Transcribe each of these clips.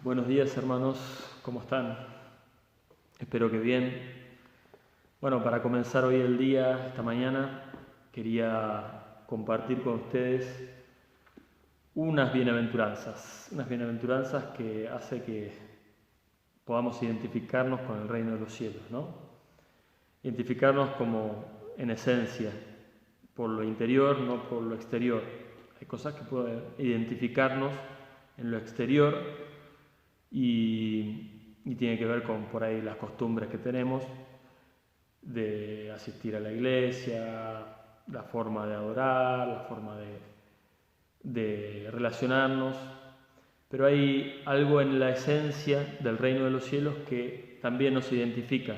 Buenos días, hermanos, ¿cómo están? Espero que bien. Bueno, para comenzar hoy el día, esta mañana, quería compartir con ustedes unas bienaventuranzas que hace que podamos identificarnos con el reino de los cielos, ¿no? Identificarnos como en esencia, por lo interior, no por lo exterior. Hay cosas que pueden identificarnos en lo exterior y tiene que ver con por ahí las costumbres que tenemos de asistir a la iglesia, la forma de adorar, la forma de relacionarnos, pero hay algo en la esencia del reino de los cielos que también nos identifica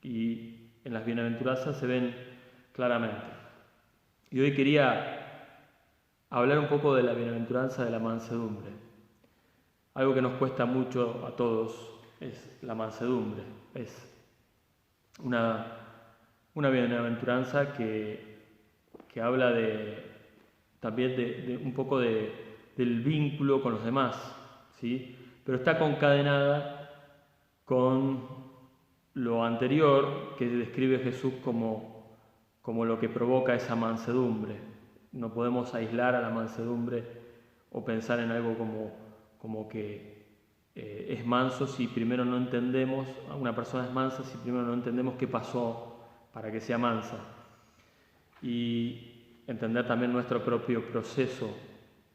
y en las bienaventuranzas se ven claramente. Y hoy quería hablar un poco de la bienaventuranza de la mansedumbre. Algo que nos cuesta mucho a todos es la mansedumbre. Es una bienaventuranza que habla también de un poco del vínculo con los demás, ¿sí? Pero está concadenada con lo anterior que describe Jesús como lo que provoca esa mansedumbre. No podemos aislar a la mansedumbre o pensar en algo como que es manso si primero no entendemos, una persona es mansa si primero no entendemos qué pasó para que sea mansa. Y entender también nuestro propio proceso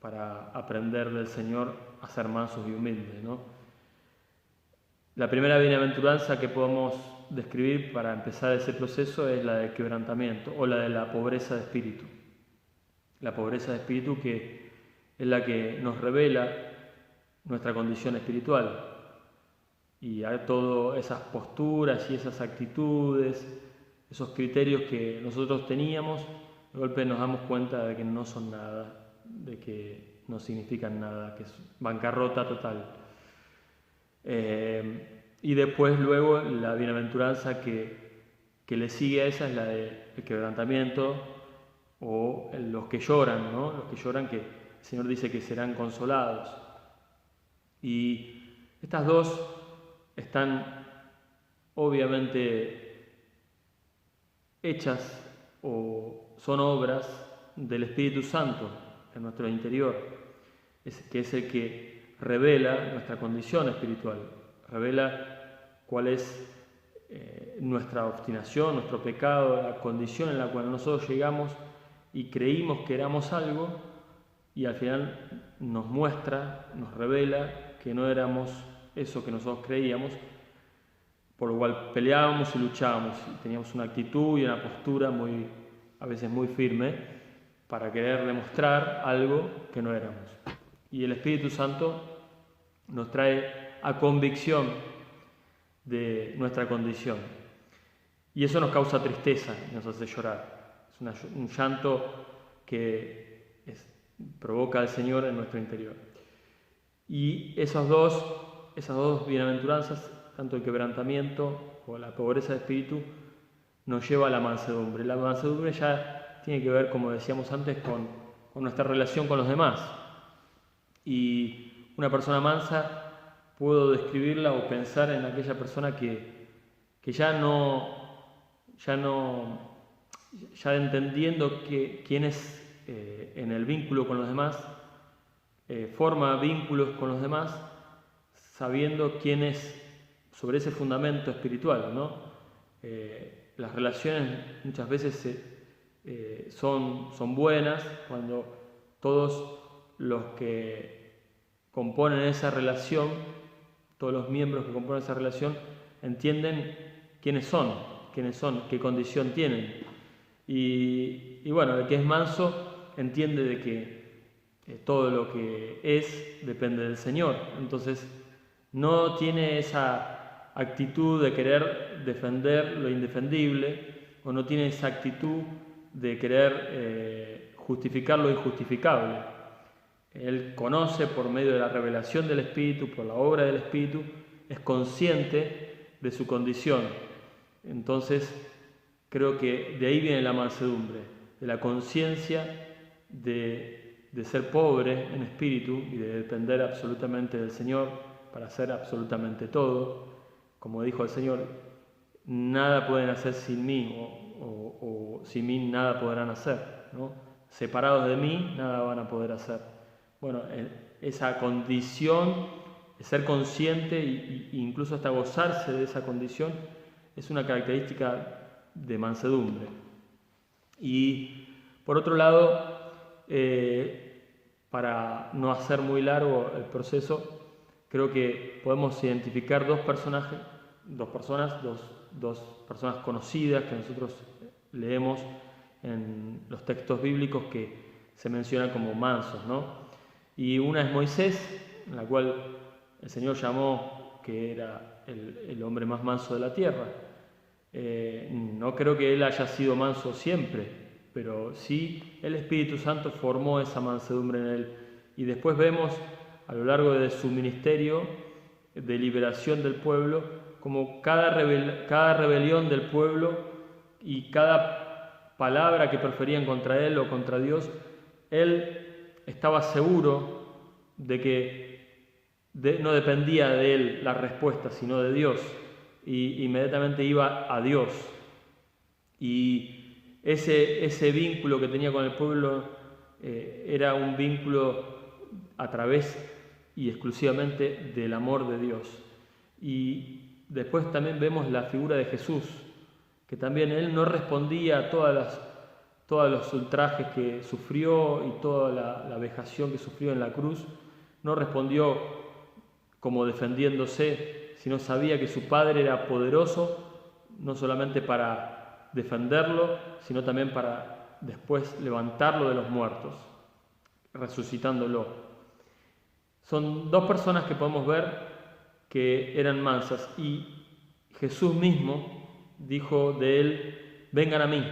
para aprender del Señor a ser mansos y humildes, ¿no? La primera bienaventuranza que podemos describir para empezar ese proceso es la del quebrantamiento o la de la pobreza de espíritu. La pobreza de espíritu que es la que nos revela nuestra condición espiritual y a todas esas posturas y esas actitudes, esos criterios que nosotros teníamos, de golpe nos damos cuenta de que no son nada, de que no significan nada, que es bancarrota total. Y después luego la bienaventuranza que le sigue a esa es la del quebrantamiento o los que lloran, ¿no? Los que lloran, que el Señor dice que serán consolados. Y estas dos están obviamente hechas o son obras del Espíritu Santo en nuestro interior, que es el que revela nuestra condición espiritual, revela cuál es nuestra obstinación, nuestro pecado, la condición en la cual nosotros llegamos y creímos que éramos algo y al final nos muestra, nos revela que no éramos eso que nosotros creíamos, por lo cual peleábamos y luchábamos y teníamos una actitud y una postura a veces muy firme para querer demostrar algo que no éramos. Y el Espíritu Santo nos trae a convicción de nuestra condición y eso nos causa tristeza y nos hace llorar. Es un llanto que provoca al Señor en nuestro interior. Y esas dos bienaventuranzas, tanto el quebrantamiento o la pobreza de espíritu, nos lleva a la mansedumbre. La mansedumbre ya tiene que ver, como decíamos antes, con nuestra relación con los demás. Y una persona mansa, puedo describirla o pensar en aquella persona que ya entendiendo quién es en el vínculo con los demás, forma vínculos con los demás sabiendo quién es sobre ese fundamento espiritual, ¿no? Las relaciones muchas veces son buenas cuando todos los que componen esa relación, todos los miembros que componen esa relación entienden quiénes son, qué condición tienen. Y bueno, el que es manso entiende de que todo lo que es depende del Señor. Entonces no tiene esa actitud de querer defender lo indefendible o no tiene esa actitud de querer justificar lo injustificable. Él conoce por medio de la revelación del Espíritu, por la obra del Espíritu, es consciente de su condición. Entonces creo que de ahí viene la mansedumbre, de la conciencia de ser pobre en espíritu y de depender absolutamente del Señor para hacer absolutamente todo. Como dijo el Señor, nada pueden hacer sin mí, o sin mí nada podrán hacer, ¿no? Separados de mí, nada van a poder hacer. Bueno, esa condición de ser consciente e incluso hasta gozarse de esa condición es una característica de mansedumbre. Y por otro lado, para no hacer muy largo el proceso, creo que podemos identificar dos personas conocidas que nosotros leemos en los textos bíblicos que se mencionan como mansos, ¿no? Y una es Moisés, en la cual el Señor llamó que era el hombre más manso de la tierra. No creo que él haya sido manso siempre, pero sí el Espíritu Santo formó esa mansedumbre en él. Y después vemos a lo largo de su ministerio de liberación del pueblo, como cada rebelión del pueblo y cada palabra que preferían contra él o contra Dios, él estaba seguro de que no dependía de él la respuesta, sino de Dios, y inmediatamente iba a Dios. Y ese vínculo que tenía con el pueblo era un vínculo a través y exclusivamente del amor de Dios. Y después también vemos la figura de Jesús, que también él no respondía a todos los ultrajes que sufrió y toda la vejación que sufrió en la cruz. No respondió como defendiéndose, sino sabía que su Padre era poderoso, no solamente para defenderlo, sino también para después levantarlo de los muertos, resucitándolo. Son dos personas que podemos ver que eran mansas, y Jesús mismo dijo de él: vengan a mí,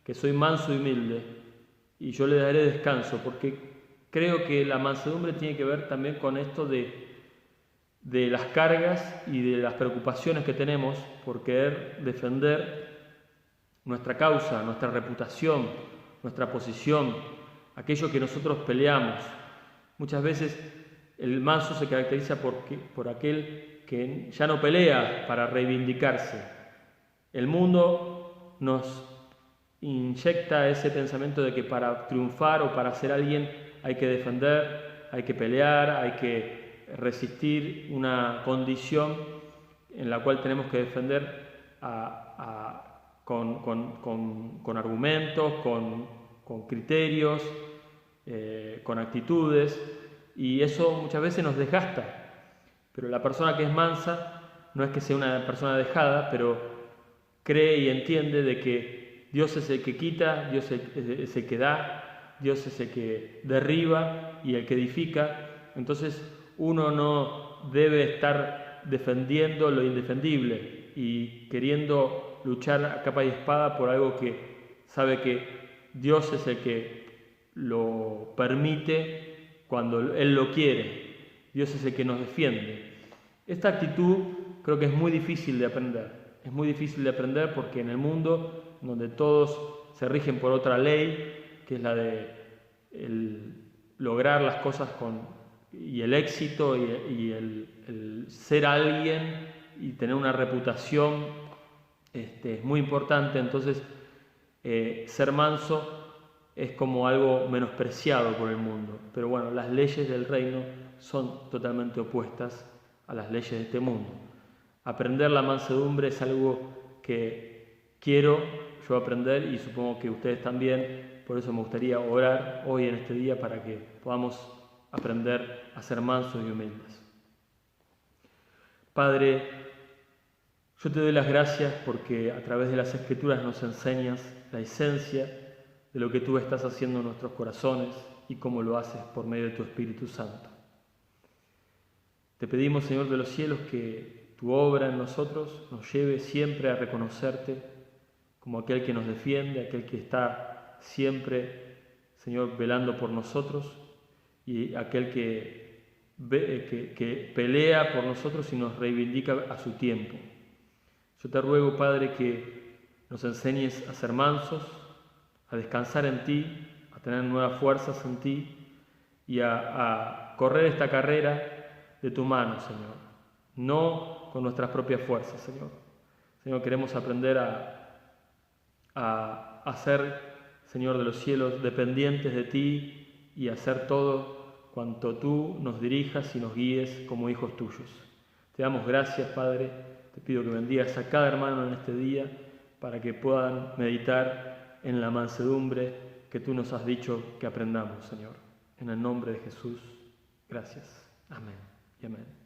que soy manso y humilde, y yo les daré descanso, porque creo que la mansedumbre tiene que ver también con esto de las cargas y de las preocupaciones que tenemos por querer defender nuestra causa, nuestra reputación, nuestra posición, aquello que nosotros peleamos. Muchas veces el manso se caracteriza por aquel que ya no pelea para reivindicarse. El mundo nos inyecta ese pensamiento de que para triunfar o para ser alguien hay que defender, hay que pelear, hay que resistir una condición en la cual tenemos que defender con argumentos, con criterios, con actitudes, y eso muchas veces nos desgasta. Pero la persona que es mansa no es que sea una persona dejada, pero cree y entiende de que Dios es el que quita, Dios es el que da, Dios es el que derriba y el que edifica. Entonces uno no debe estar defendiendo lo indefendible y queriendo luchar a capa y espada por algo que sabe que Dios es el que lo permite cuando Él lo quiere. Dios es el que nos defiende. Esta actitud creo que es muy difícil de aprender. Es muy difícil de aprender porque en el mundo donde todos se rigen por otra ley, que es la de lograr las cosas y el éxito y el ser alguien y tener una reputación, es muy importante. Entonces ser manso es como algo menospreciado por el mundo. Pero bueno, las leyes del reino son totalmente opuestas a las leyes de este mundo. Aprender la mansedumbre es algo que quiero yo aprender, y supongo que ustedes también. Por eso me gustaría orar hoy en este día para que podamos aprender a ser mansos y humildes. Padre, yo te doy las gracias porque a través de las Escrituras nos enseñas la esencia de lo que tú estás haciendo en nuestros corazones y cómo lo haces por medio de tu Espíritu Santo. Te pedimos, Señor de los cielos, que tu obra en nosotros nos lleve siempre a reconocerte como aquel que nos defiende, aquel que está siempre, Señor, velando por nosotros, y aquel que pelea por nosotros y nos reivindica a su tiempo. Yo te ruego, Padre, que nos enseñes a ser mansos, a descansar en ti, a tener nuevas fuerzas en ti y a correr esta carrera de tu mano, Señor, no con nuestras propias fuerzas, Señor. Señor, queremos aprender a ser, Señor de los cielos, dependientes de ti y hacer todo cuanto tú nos dirijas y nos guíes como hijos tuyos. Te damos gracias, Padre. Te pido que bendigas a cada hermano en este día para que puedan meditar en la mansedumbre que tú nos has dicho que aprendamos, Señor. En el nombre de Jesús, gracias. Amén y amén.